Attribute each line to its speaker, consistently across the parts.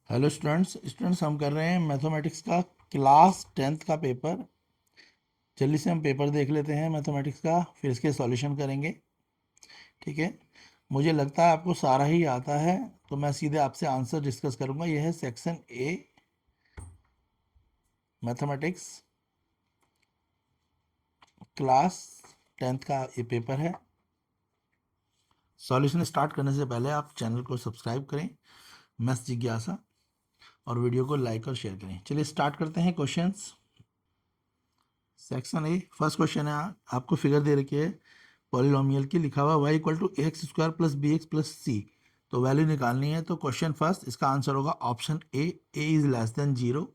Speaker 1: Hello students हम कर रहे हैं मैथमेटिक्स का क्लास 10th का पेपर। जल्दी से हम पेपर देख लेते हैं मैथमेटिक्स का, फिर इसके सॉल्यूशन करेंगे। ठीक है, मुझे लगता है आपको सारा ही आता है, तो मैं सीधे आपसे आंसर डिस्कस करूंगा। यह है section A mathematics, class 10th का ये पेपर है। सॉल्यूशन स्टार्ट करने से पहले आप चैनल को सब्सक्राइब करें, मैथ्स जिज्ञासा, और वीडियो को लाइक और शेयर करें। चलिए स्टार्ट करते हैं questions. Section A, first question है, आपको फिगर दे रखी है पॉलिनोमियल की, लिखा हुआ y equal to x square plus b x plus c. तो वैल्यू निकालनी है। तो क्वेश्चन फर्स्ट, इसका आंसर होगा option A is less than zero.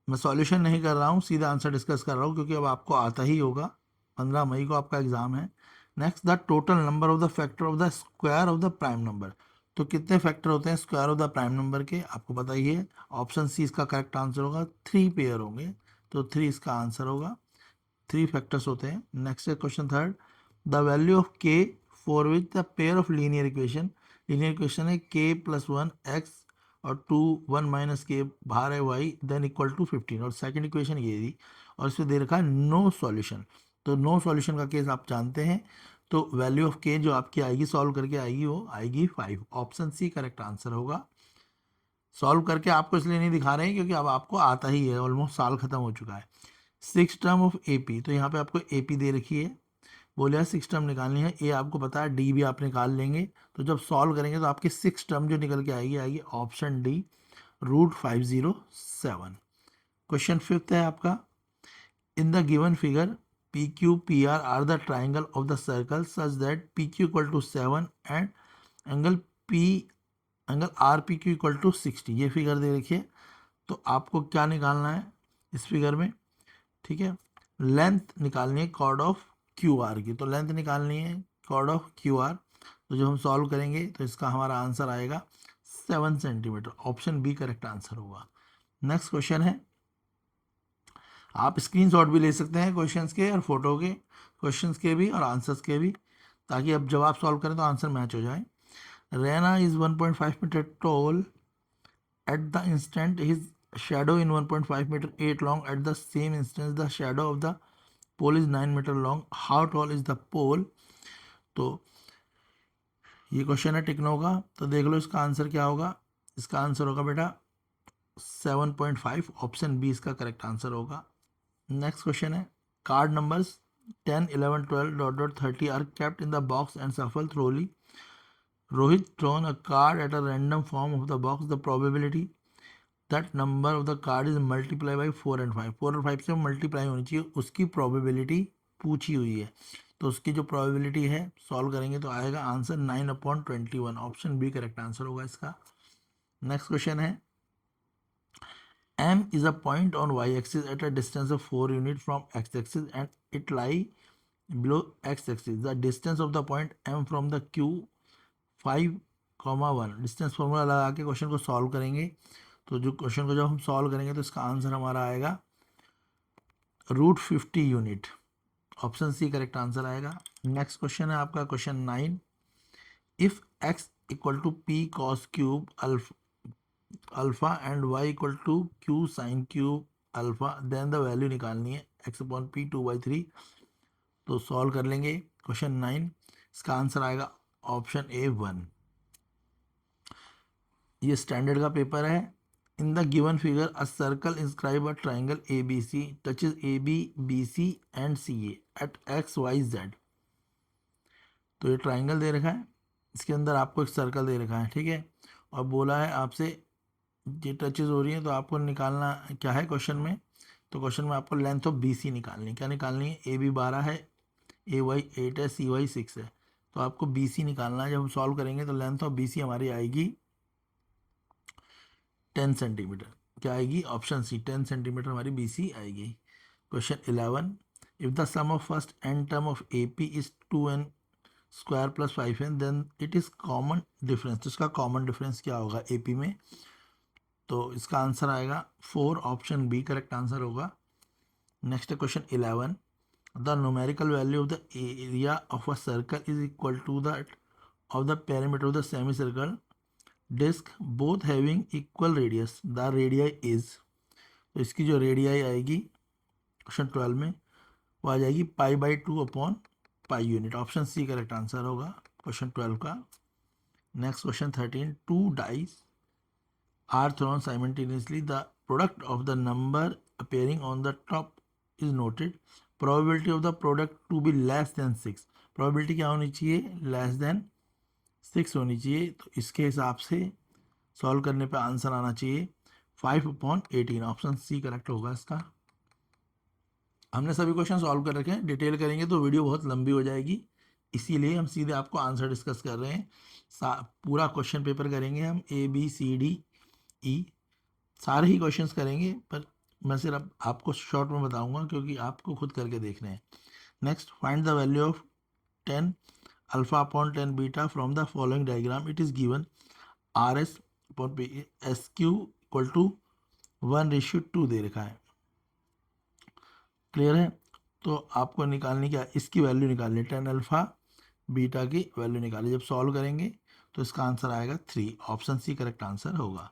Speaker 1: मैं सॉल्यूशन नहीं कर रहा हूँ, सीधा आंसर डिस्कस कर रहा हूँ, क्योंकि अब आपको आता ही होगा। 15 मई को आपका एग्जाम है। Next, the total number of the factor of the square of the prime number. तो कितने फैक्टर होते हैं square of the prime number के, आपको पता ही है। ऑप्शन सी इसका करेक्ट आंसर होगा, 3 पेयर होंगे, तो 3 इसका आंसर होगा। 3 फैक्टर्स होते हैं। नेक्स्ट है question third, the value of K for which the pair of linear equation. Linear equation है के प्लस 1 एक्स और 2 1 के बाहर है वाई देन इक्वल टू 15, और सेकंड इक्वेशन ये थी, और इसमें दे रखा है नो सॉल्यूशन। तो नो सॉल्यूशन का केस आप जानते हैं। तो वैल्यू ऑफ के जो आपकी आएगी, सॉल्व करके आएगी, वो आएगी 5। ऑप्शन सी करेक्ट आंसर होगा। सॉल्व करके आपको इसलिए नहीं दिखा रहे हैं क्योंकि अब आपको आता ही है, ऑलमोस्ट साल खत्म हो चुका है। 6 टर्म ऑफ एपी, तो यहाँ पे आपको एपी दे रखी है, बोले यार 6 टर्म निकालनी है। ए आपको पता है, डी भी आप निकाल लेंगे। तो जब सॉल्व करेंगे तो आपकी 6 टर्म जो निकल के आएगी आएगी ऑप्शन डी, √507। क्वेश्चन फिफ्थ है आपका, in the given figure P Q P R the triangle of the circle such that P Q equal to 7 and angle P angle R P Q equal to 60। ये figure दे रखी है। तो आपको क्या निकालना है इस फिगर में, ठीक है, लेंथ निकालनी है कॉर्ड ऑफ क्यू आर की। तो लेंथ निकालनी है कॉर्ड ऑफ क्यू आर। तो जब हम सॉल्व करेंगे तो इसका हमारा आंसर आएगा 7 centimetre. Option B correct answer होगा। नेक्स्ट क्वेश्चन है, आप स्क्रीनशॉट भी ले सकते हैं क्वेश्चंस के और फोटो के, क्वेश्चंस के भी और आंसर्स के भी, ताकि अब जब आप सॉल्व करें तो आंसर मैच हो जाए। Raina is 1.5 metre tall at the instant his shadow in 1.5 meter 8 long. At the same instant the shadow of the pole is 9 meter long. How tall is the pole? तो ये question है टिकनो का। तो देख लो इसका answer क्या होगा। इसका आंसर होगा बेटा 7.5। ऑप्शन बी इसका करेक्ट आंसर होगा। नेक्स्ट क्वेश्चन है, card numbers 10 11 12 dot dot 30 are kept in the box and shuffled thoroughly. Rohit thrown a card at a random form of the box. The probability that number of the card is multiply by 4 and 5। 4 और 5 से multiply होनी चाहिए, उसकी probability पूछी हुई है। तो उसकी जो प्रोबेबिलिटी है, सॉल्व करेंगे तो आएगा answer 9/21। Option B correct answer होगा इसका। नेक्स्ट क्वेश्चन है, M is a point on Y axis at a distance of 4 unit from X axis and it lie below X axis. The distance of the point M from the Q 5,1। Distance formula लगा के question को solve करेंगे। तो जो question को जब हम solve करेंगे तो इसका आंसर हमारा आएगा √50 unit. Option C correct answer आएगा। नेक्स्ट क्वेश्चन है आपका question 9, if x equal to P cos cube alpha and y equal to Q sine cube alpha, then the value निकालनी है x/p 2/3। तो सॉल्व कर लेंगे क्वेश्चन 9। इसका आंसर आएगा ऑप्शन ए 1। ये स्टैंडर्ड का पेपर है। In the given figure a circle inscribe a triangle A B C touches A B B C and C A at X Y Z. तो ये triangle दे रखा है, इसके अंदर आपको एक सर्कल दे रखा है, ठीक है, और बोला है आपसे ये टचेज हो रही है, तो आपको निकालना क्या है क्वेश्चन में। तो क्वेश्चन में आपको लेंथ ऑफ बी सी निकालनी है। क्या निकालनी है, ए बी 12 है, ए वाई 8 है, सी वाई 6 है। तो आपको बी सी निकालना है। जब हम सॉल्व करेंगे तो लेंथ ऑफ बी सी हमारी आएगी 10 सेंटीमीटर। क्या आएगी, ऑप्शन सी 10 सेंटीमीटर हमारी बी सी आएगी। Question 11, if the sum of first n term of A P is 2n square plus 5n then it is common difference. तो इसका common difference क्या होगा ए पी में। तो इसका आंसर आएगा 4। ऑप्शन बी करेक्ट आंसर होगा। Next question 11, the numerical value of the area of a circle is equal to that of the perimeter of the semi circle disc both having equal radius, the radii is, तो इसकी जो radii आएगी question 12 में वो आ जाएगी π/2/π unit. Option C correct answer होगा question 12 का। Next question 13, two dice are thrown simultaneously, the product of the number appearing on the top is noted, probability of the product to be less than 6, probability क्या होनी चाहिए, less than 6 होनी चाहिए। तो इसके हिसाब से सॉल्व करने पे आंसर आना चाहिए 5/18। ऑप्शन सी करेक्ट होगा इसका। हमने सभी क्वेश्चन सॉल्व कर रखे हैं, डिटेल करेंगे तो वीडियो बहुत लंबी हो जाएगी, इसीलिए हम सीधे आपको आंसर डिस्कस कर रहे हैं। पूरा क्वेश्चन पेपर करेंगे हम, ABCDE सारे ही क्वेश्चंस करेंगे, पर मैं सिर्फ आपको शॉर्ट में बताऊंगा क्योंकि आपको खुद करके देखने हैं। Next, find the value of 10 alpha upon 10 beta from the following diagram. It is given RS upon SQ equal to 1:2 दे रखा है। क्लियर है? तो आपको निकालनी क्या, इसकी वैल्यू निकालनी, 10 अल्फा बीटा की वैल्यू निकाली। जब सॉल्व करेंगे तो इसका आंसर आएगा 3। ऑप्शन सी करेक्ट आंसर होगा।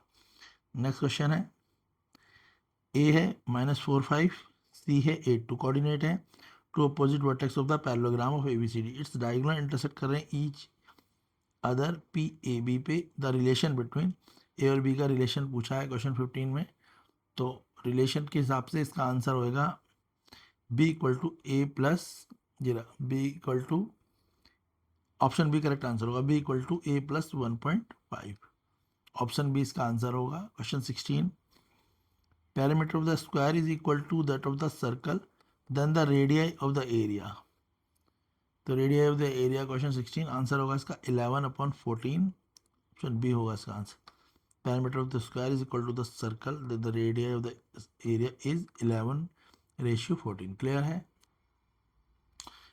Speaker 1: नेक्स्ट क्वेश्चन है, ए है -4/5, सी है 8/2, कोऑर्डिनेट है two opposite vertex of the parallelogram of ABCD, its diagonal intersect कर रहे हैं ईच अदर PAB पे, द रिलेशन बिटवीन ए और बी का रिलेशन पूछा है क्वेश्चन 15 में। तो रिलेशन के हिसाब से इसका आंसर होएगा B equal to A plus zero, B equal to, option B correct answer होगा, B equal to A plus 1.5। Option B इसका आंसर होगा। Question 16, perimeter of the square is equal to that of the circle, then the radii of the area, तो radii of the area question 16 answer होगा इसका 11/14। Option B होगा इसका answer. perimeter of the square is equal to the circle, then the radii of the area is 11:14। Clear है?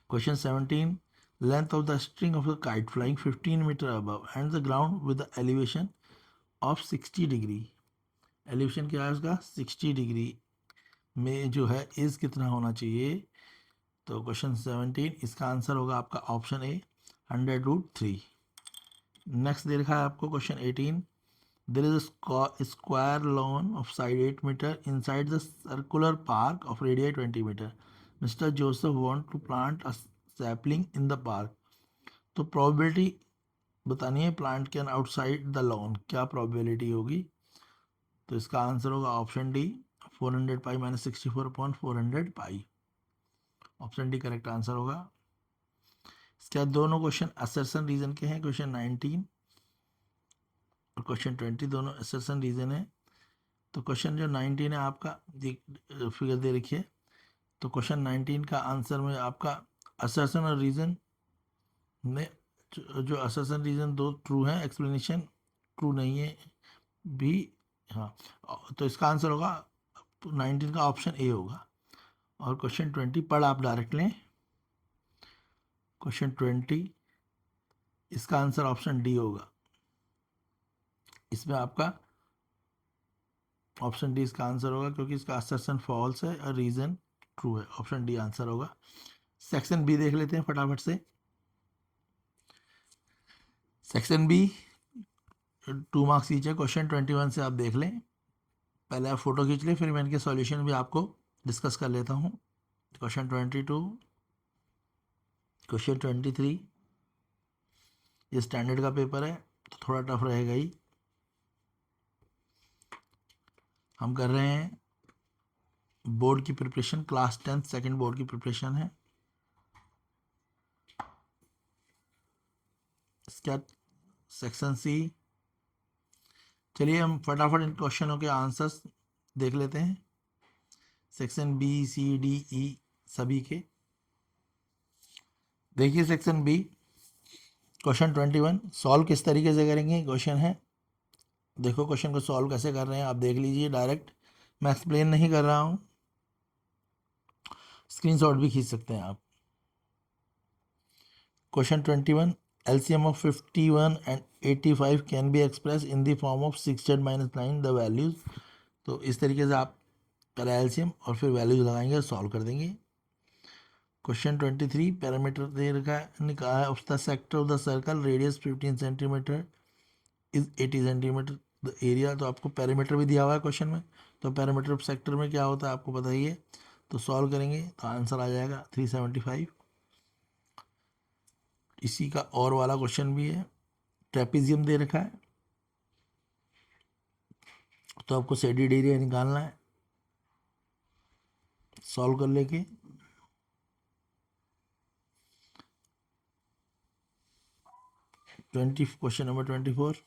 Speaker 1: Question 17, length of the string of a kite flying 15 meter above and the ground with the elevation of 60 degree, elevation क्या है उसका 60 degree में जो है is कितना होना चाहिए। तो क्वेश्चन 17 इसका आंसर होगा आपका ऑप्शन ए 100√3। नेक्स्ट दे रखा है आपको question 18, there is a square lawn of side 8 metre inside the circular park of radius 20 metre, mister Joseph want to plant a sapling in the park, तो probability बतानी है plant can outside the lawn, क्या probability होगी। तो इसका answer होगा option D 400π - 64/400π। Option D correct answer होगा। इसके बाद दोनों क्वेश्चन असर्शन रीजन के हैं, क्वेश्चन 19 और क्वेश्चन 20 दोनों असर्शन रीजन है। तो क्वेश्चन जो 19 है आपका फिगर दे रखिए, तो क्वेश्चन 19 का आंसर में आपका असर्शन और रीजन में जो असर्शन रीजन दो ट्रू है, एक्सप्लेनेशन ट्रू नहीं है भी, हाँ, तो इसका आंसर होगा 19 का ऑप्शन ए होगा। और क्वेश्चन 20 पढ़ आप डायरेक्ट लें, क्वेश्चन 20 इसका आंसर ऑप्शन डी होगा। इसमें आपका ऑप्शन डी इसका आंसर होगा क्योंकि इसका असर्शन फॉल्स है और रीजन ट्रू है। ऑप्शन डी आंसर होगा। सेक्शन बी देख लेते हैं फटाफट से। सेक्शन बी 2 मार्क्स ईच है। क्वेश्चन 21 से आप देख लें, पहले आप फोटो खींच लें, फिर मैं इनके सॉल्यूशन भी आपको डिस्कस कर लेता हूँ। क्वेश्चन 22, क्वेश्चन 23, ये स्टैंडर्ड का पेपर है तो थोड़ा टफ रहेगा ही। हम कर रहे हैं बोर्ड की प्रिपरेशन, क्लास 10 सेकंड बोर्ड की प्रिपरेशन है। इसका सेक्शन सी, चलिए हम फटाफट इन क्वेश्चनों के आंसर्स देख लेते हैं। Section B C D E सभी के देखिए। सेक्शन बी क्वेश्चन 21 सॉल्व किस तरीके से करेंगे क्वेश्चन है, देखो क्वेश्चन को सॉल्व कैसे कर रहे हैं आप देख लीजिए डायरेक्ट, मैं एक्सप्लेन नहीं कर रहा हूँ, स्क्रीनशॉट भी खींच सकते हैं आप। Question 21, LCM of 51 and 85 can be expressed in the form of 6z - 9 the values, तो इस तरीके से आप पहले LCM और फिर वैल्यूज लगाएंगे, सॉल्व कर देंगे। क्वेश्चन 23, पैरामीटर दे रखा है, निकाला है of the sector of the circle radius 15 centimetre is 80 centimetre the area. तो आपको पैरामीटर भी दिया हुआ है क्वेश्चन में, तो पैरामीटर ऑफ सेक्टर में क्या होता है आपको पता ही है। तो सॉल्व करेंगे तो आंसर आ जाएगा 375। इसी का और वाला क्वेश्चन भी है, ट्रेपेजियम दे रखा है, तो आपको शेडेड एरिया निकालना है सॉल्व कर लेके। क्वेश्चन नंबर 24,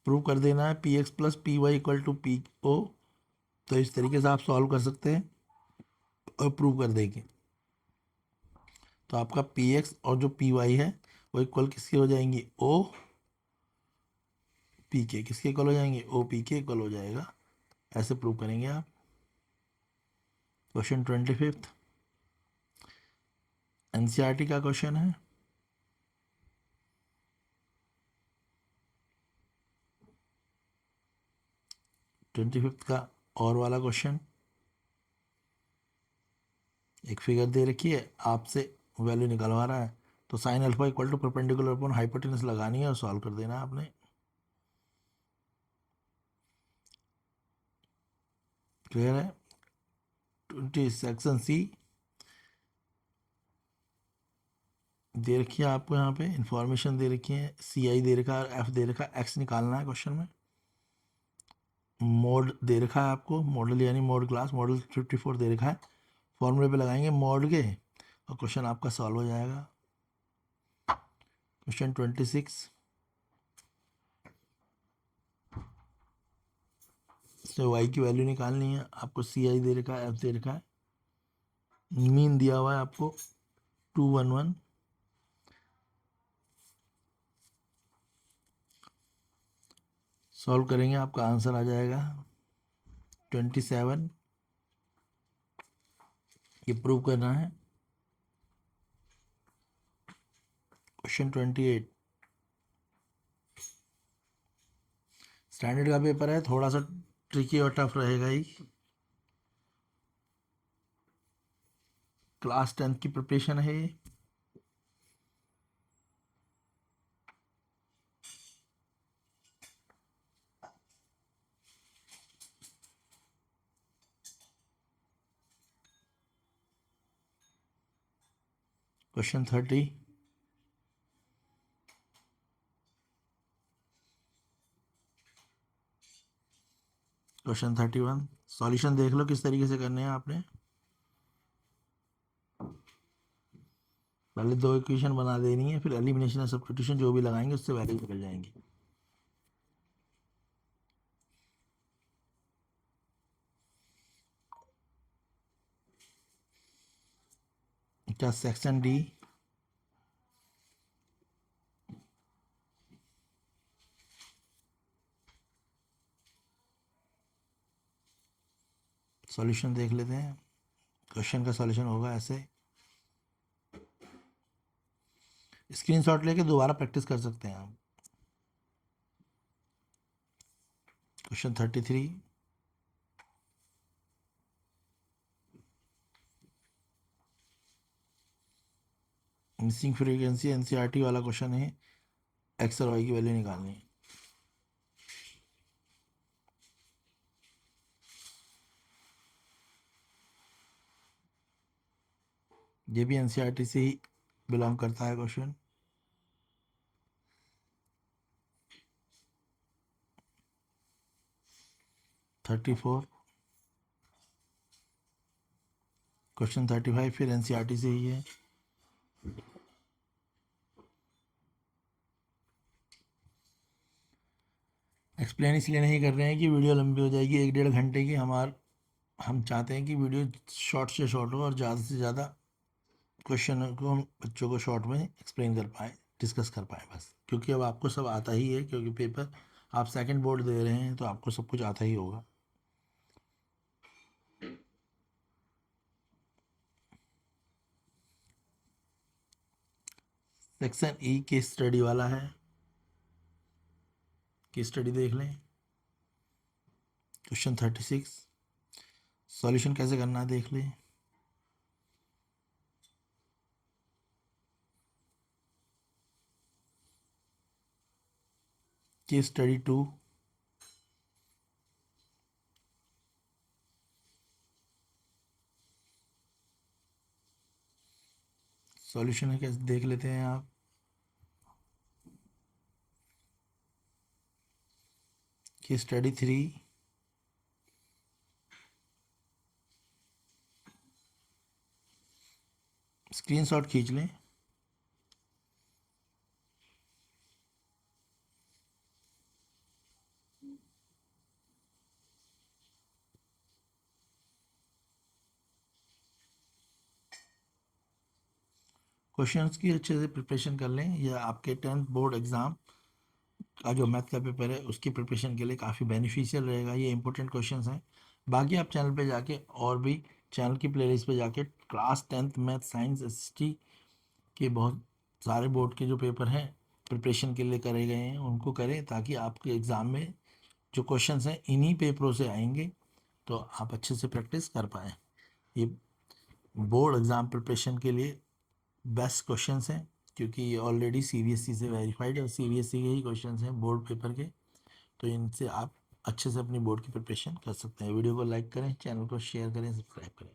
Speaker 1: प्रूव कर देना है P X plus P Y equal to P O. तो इस तरीके से आप सॉल्व कर सकते हैं और प्रूव कर देंगे। तो आपका पी एक्स और जो पी वाई है वो इक्वल किसके हो जाएंगी, ओ पी के। किसके इक्वल हो जाएंगे, ओ पी के इक्वल हो जाएगा। ऐसे प्रूव करेंगे आप। क्वेश्चन 25 एनसीईआरटी का क्वेश्चन है। 25 का और वाला क्वेश्चन, एक फिगर दे रखी है, आपसे वैल्यू निकलवा रहा है। तो sine alpha equal to perpendicular upon hypotenuse लगानी है और सॉल्व कर देना है आपने। क्लियर है। 20 सेक्शन सी दे रखी है आपको, यहाँ पे इंफॉर्मेशन दे रखी है, सी आई दे रखा है, एफ दे रखा है, एक्स निकालना है क्वेश्चन में। मोड दे रखा है आपको, मॉडल यानी मोड क्लास, मॉडल 54 दे रखा है। फॉर्मूले पे लगाएंगे मोड के और क्वेश्चन आपका सॉल्व हो जाएगा। क्वेश्चन 26, इसमें वाई की वैल्यू निकालनी है आपको। सी आई दे रखा है, एफ दे रखा है, मीन दिया हुआ है आपको 211। सॉल्व करेंगे आपका आंसर आ जाएगा 27। ये प्रूव करना है। क्वेश्चन 28 स्टैंडर्ड का पेपर है, थोड़ा सा ट्रिकी और टफ रहेगा ही। क्लास 10th की प्रिपरेशन है ये। क्वेश्चन 30, क्वेश्चन 31, सॉल्यूशन देख लो किस तरीके से करने हैं आपने। पहले दो इक्वेशन बना देनी है, फिर एलिमिनेशन और सब्स्टिट्यूशन जो भी लगाएंगे उससे वैल्यू निकल जाएंगी। क्या सेक्शन डी, सॉल्यूशन देख लेते हैं। क्वेश्चन का सॉल्यूशन होगा ऐसे, स्क्रीनशॉट लेके दोबारा प्रैक्टिस कर सकते हैं आप। क्वेश्चन 33, मिसिंग फ्रीक्वेंसी एनसीईआरटी वाला क्वेश्चन है, एक्स और वाई की वैल्यू निकालनी है। ये भी एनसीईआरटी से ही बिलोंग करता है क्वेश्चन। थर्टी फोर, क्वेश्चन 35 फिर एनसीईआरटी से ही है। एक्सप्लेन इसलिए नहीं कर रहे हैं कि वीडियो लंबी हो जाएगी, 1-1.5 घंटे की। हम चाहते हैं कि वीडियो शॉर्ट से शॉर्ट हो और ज़्यादा से ज़्यादा क्वेश्चन को हम बच्चों को शॉर्ट में एक्सप्लेन कर पाएँ, डिस्कस कर पाएँ बस। क्योंकि अब आपको सब आता ही है, क्योंकि पेपर आप सेकंड बोर्ड दे रहे हैं तो आपको सब कुछ आता ही होगा। सेक्शन ई केस स्टडी वाला है, केस स्टडी देख लें। क्वेश्चन 36, सॉल्यूशन कैसे करना है देख लें। केस स्टडी 2, सॉल्यूशन है कैसे देख लेते हैं आप। केस स्टडी 3, स्क्रीनशॉट खींच लें। क्वेश्चंस की अच्छे से प्रिपरेशन कर लें, या आपके 10th बोर्ड एग्ज़ाम का जो मैथ का पेपर है उसकी प्रिपरेशन के लिए काफ़ी बेनिफिशियल रहेगा। ये इंपॉर्टेंट क्वेश्चंस हैं। बाकी आप चैनल पे जाके और भी चैनल की प्लेलिस्ट पे जाके class 10th math science ST के बहुत सारे बोर्ड के जो पेपर हैं प्रिपरेशन के लिए करे गए हैं उनको करें, ताकि आपके एग्ज़ाम में जो क्वेश्चंस हैं इन्हीं पेपरों से आएंगे, तो आप अच्छे से प्रैक्टिस कर पाएँ। ये बोर्ड एग्ज़ाम प्रिपरेशन के लिए बेस्ट क्वेश्चंस हैं, क्योंकि ये ऑलरेडी सीबीएसई से वेरीफाइड है और सीबीएसई के ही क्वेश्चंस हैं बोर्ड पेपर के। तो इनसे आप अच्छे से अपनी बोर्ड की प्रिपरेशन कर सकते हैं। वीडियो को लाइक करें, चैनल को शेयर करें, सब्सक्राइब करें।